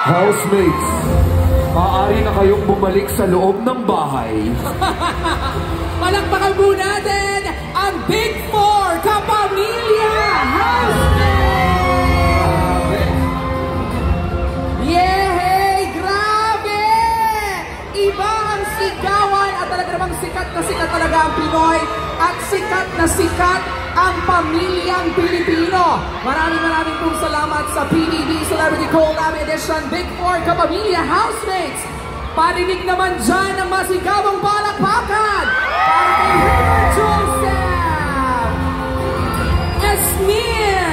Housemates, maaari na kayong bumalik sa loob ng bahay. Palakpakan po natin ang Big Four Kapamilya Housemates! Yehey! Grabe! Iba ang sigawan at talaga namang sikat na sikat talaga ang Pinoy at sikat na sikat ang pamilyang Pilipino. Maraming pong salamat sa PBB Celebrity Collab Edition Big Four Kapamilya Housemates. Parinig naman dyan ang masigabang palakpakan para kay River Joseph, Esmir,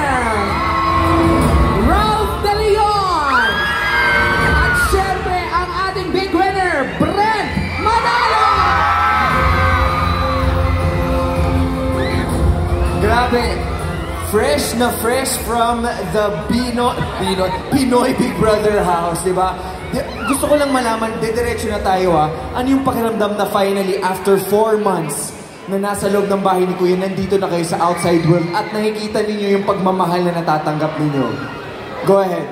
Ralph De Leon, at syempre ang ating big winner, Brent Manalo! Grabe, fresh na fresh from the Pinoy Big Brother house, di ba? Gusto ko lang malaman, diretso na tayo ha. Ano yung pakiramdam na finally, after 4 months, na nasa loob ng bahay ni Kuya, nandito na kayo sa outside world at nakikita ninyo yung pagmamahal na natatanggap ninyo? Go ahead.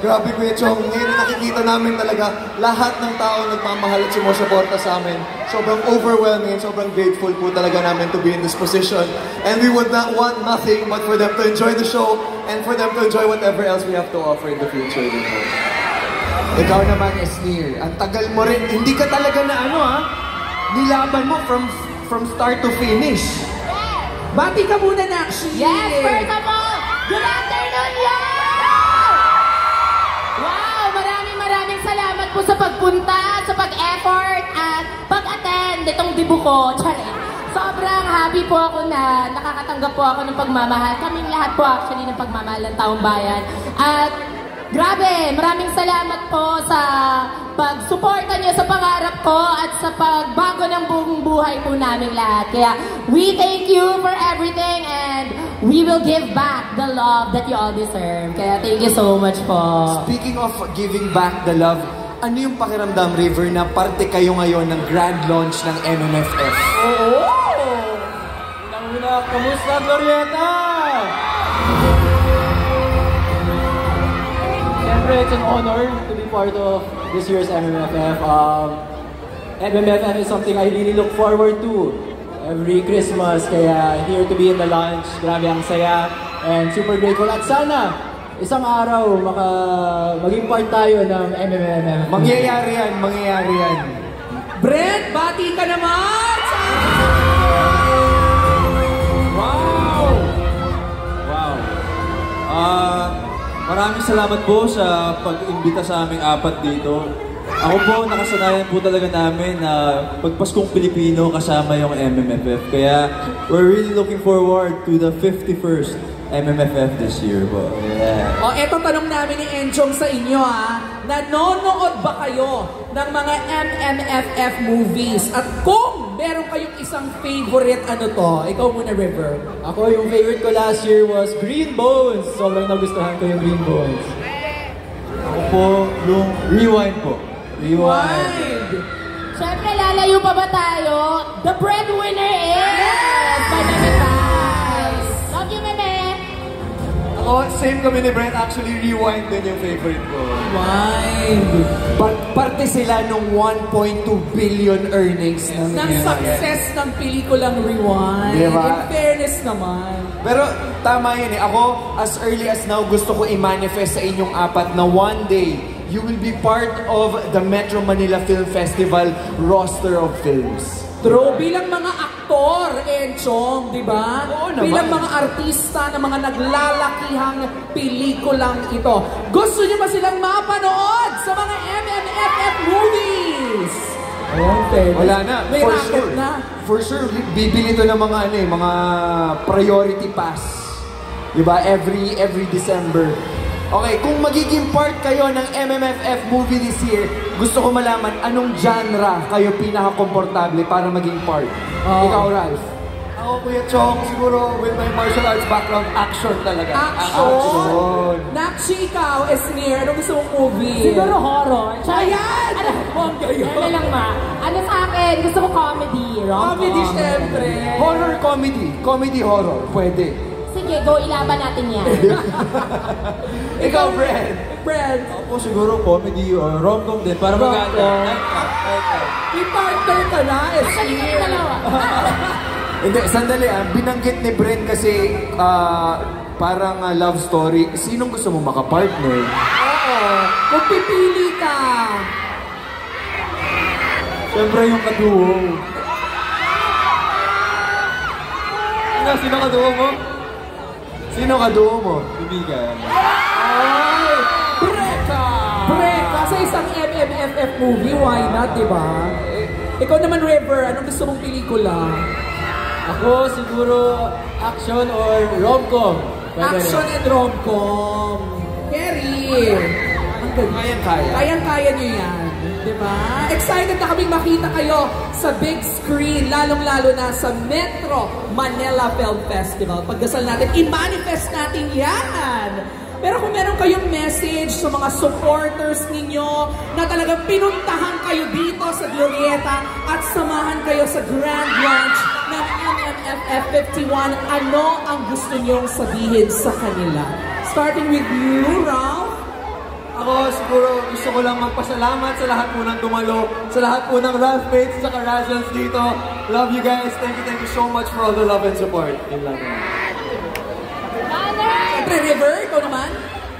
Grabe Kuya Chong, ngayon nakikita namin talaga lahat ng tao nagmamahal at sumusuporta sa amin. Sobrang overwhelming, sobrang grateful po talaga namin to be in this position. And we would not want nothing but for them to enjoy the show and for them to enjoy whatever else we have to offer in the future. Ikaw naman, Esmir, ang tagal mo rin. Hindi ka talaga na nilaban mo from start to finish. Bati ka muna, Nakshi! Yes, first of all, good afternoon, y'all! Wow, maraming salamat po sa pagpunta, sa pag-effort, at pag-attend itong dibu ko. Sobrang happy po ako na nakakatanggap po ako ng pagmamahal. Kaming lahat po actually ng pagmamahal ng taong bayan. At grabe, maraming salamat po sa pagsuporta niyo sa pangarap ko at sa pagbago ng buong buhay po namin lahat. Kaya we thank you for everything and we will give back the love that you all deserve. Kaya thank you so much po. Speaking of giving back the love, ano yung pakiramdam, River, na parte kayo ngayon ng grand launch ng MMFF? Oo! Unang-una, kamusta, Glorieta? Siyempre, it's an honor to be part of this year's MMFF. MMFF is something I really look forward to every Christmas. Kaya here to be in the launch, grabe ang saya and super grateful. At sana, isang araw maging part tayo ng MMFF. Mangyayari yan. Brent, bati ka naman! Maraming salamat po sa pag-imbita sa aming apat dito. Ako po, nakasanayan po talaga namin na pagpaskong Pilipino kasama yung MMFF. Kaya we're really looking forward to the 51st MMFF this year po. Yeah. O, eto tanong namin ni Enchong sa inyo nanonood ba kayo ng mga MMFF movies? At kung meron kayong isang favorite, ano to? Ikaw muna, River. Ako, yung favorite ko last year was Green Bones. Sobrang nagustuhan ko yung Green Bones. Ako po, yung Rewind po. Rewind. Siyempre, lalayo pa ba tayo? The breadwinner is by Meme Paz. Love you, Meme! Ako, same kami ni Brent. Actually, Rewind din yung favorite ko. Rewind. Parte sila ng 1.2 billion earnings ng success ng pelikulang Rewind. Diba? In fairness naman. Pero tama yun Ako, as early as now, gusto ko i-manifest sa inyong apat na one day, you will be part of the Metro Manila Film Festival roster of films. True, bilang mga aktor, Enchong, di ba? Oo naman. Bilang mga artista ng mga naglalakihang pelikulang ito. Gusto niyo ba silang mapanood sa mga MMFF movies? Wala na. May For racket sure. na. For sure, bibili to ng mga mga priority pass. Diba? Every December. Okay, kung magiging part kayo ng MMFF movie this year, gusto ko malaman anong genre kayo pinaka-komportable para maging part. Ikaw, Ralph. Ako, Kuya Chong, siguro with my martial arts background, action talaga. Action! Nakshi, ikaw, Esmir, anong gusto mong movie? Siguro horror. Ayan! Ano lang ma? Ano sa akin? Gusto ko comedy. Comedy, syempre. Horror comedy. Comedy horror. Pwede. sige, go, ilaban natin yan. Ikaw, Brad. Brad, Ako siguro comedy or rom-com din para Rom-com. maganda. may partner ka na, Sali ka na dalawa. Hindi, sandali binanggit ni Brent kasi parang love story. Sinong gusto mo makapartner? Oo. Kung pipili ka. Siyempre yung kaduo. Sino kaduo mo? Sino kaduo mo? Bibigan. Ay! Breka! Breka sa isang MMFF movie, why not, di ba? Ikaw naman, River, anong gusto mong pelikula? Ako siguro action or rom-com. Pwede Action rin. and rom-com. Kerry! Ang ganda. Kayang-kaya. Kayang-kaya niyo yan. Diba? Excited na kaming makita kayo sa big screen, lalong-lalo na sa Metro Manila Film Festival. Pagdasal natin, i-manifest natin yan! Pero kung meron kayong message sa mga supporters ninyo na talagang pinuntahan kayo dito sa Glorieta at samahan kayo sa grand launch ng MMFF 51, ano ang gusto nyong sabihin sa kanila? Starting with you, Ralph. Ako siguro gusto ko lang magpasalamat sa lahat po ng dumalo, sa lahat po ng Ralphmates sa Razans dito. Love you guys. Thank you so much for all the love and support. Yun lang. Siyempre, River, ikaw naman.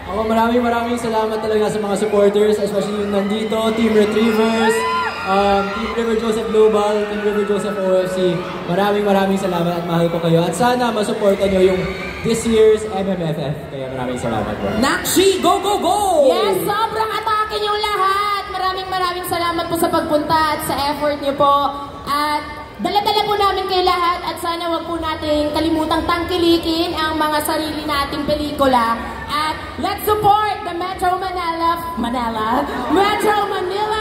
Ako maraming salamat talaga sa mga supporters, especially yung nandito, Team Retrievers, Team River Joseph Global, Team River Joseph OFC. Maraming salamat at mahal ko kayo. At sana masuportan nyo yung this year's MMFF. Kaya maraming salamat po. Nakshi, go, go, go! Yes, sobrang atake niyong lahat. Maraming salamat po sa pagpunta at sa effort niyo po. At dala-dala po namin kayo lahat at sana wag po nating kalimutang tangkilikin ang mga sarili nating pelikula. At let's support the Metro Manila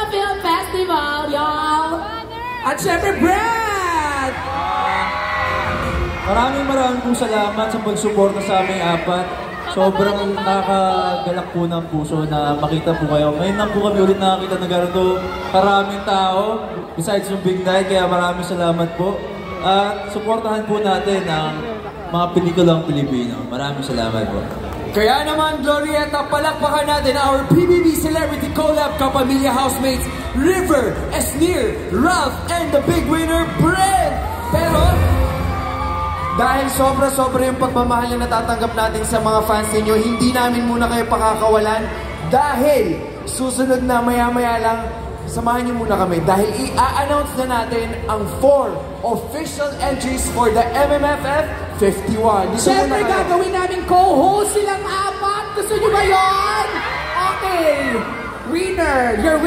Film Festival, y'all! At syempre, Brad! Maraming pong salamat sa pagsuporta sa aming apat. Sobrang nakakagalak po ng puso na makita po kayo. Ngayon lang po kami ulit nakakita na ganito karaming tao besides yung big night. Kaya maraming salamat po. At suportahan po natin ang mga pelikulang Pilipino. Maraming salamat po. Kaya naman, Glorieta, palakpakan natin our PBB Celebrity Collab Kapamilya Housemates, River, Esnir, Ralph, and the big winner, Brent! Pero, dahil sobra-sobra yung pagmamahal na natatanggap natin sa mga fans ninyo, hindi namin muna kayo pakakawalan dahil susunod na maya-maya lang, samahan niyo muna kami dahil i-announce na natin ang 4 official entries for the MMFF 51. Siyempre, gagawin namin co-host silang apat. Gusto nyo ba yun? Okay. Winner, your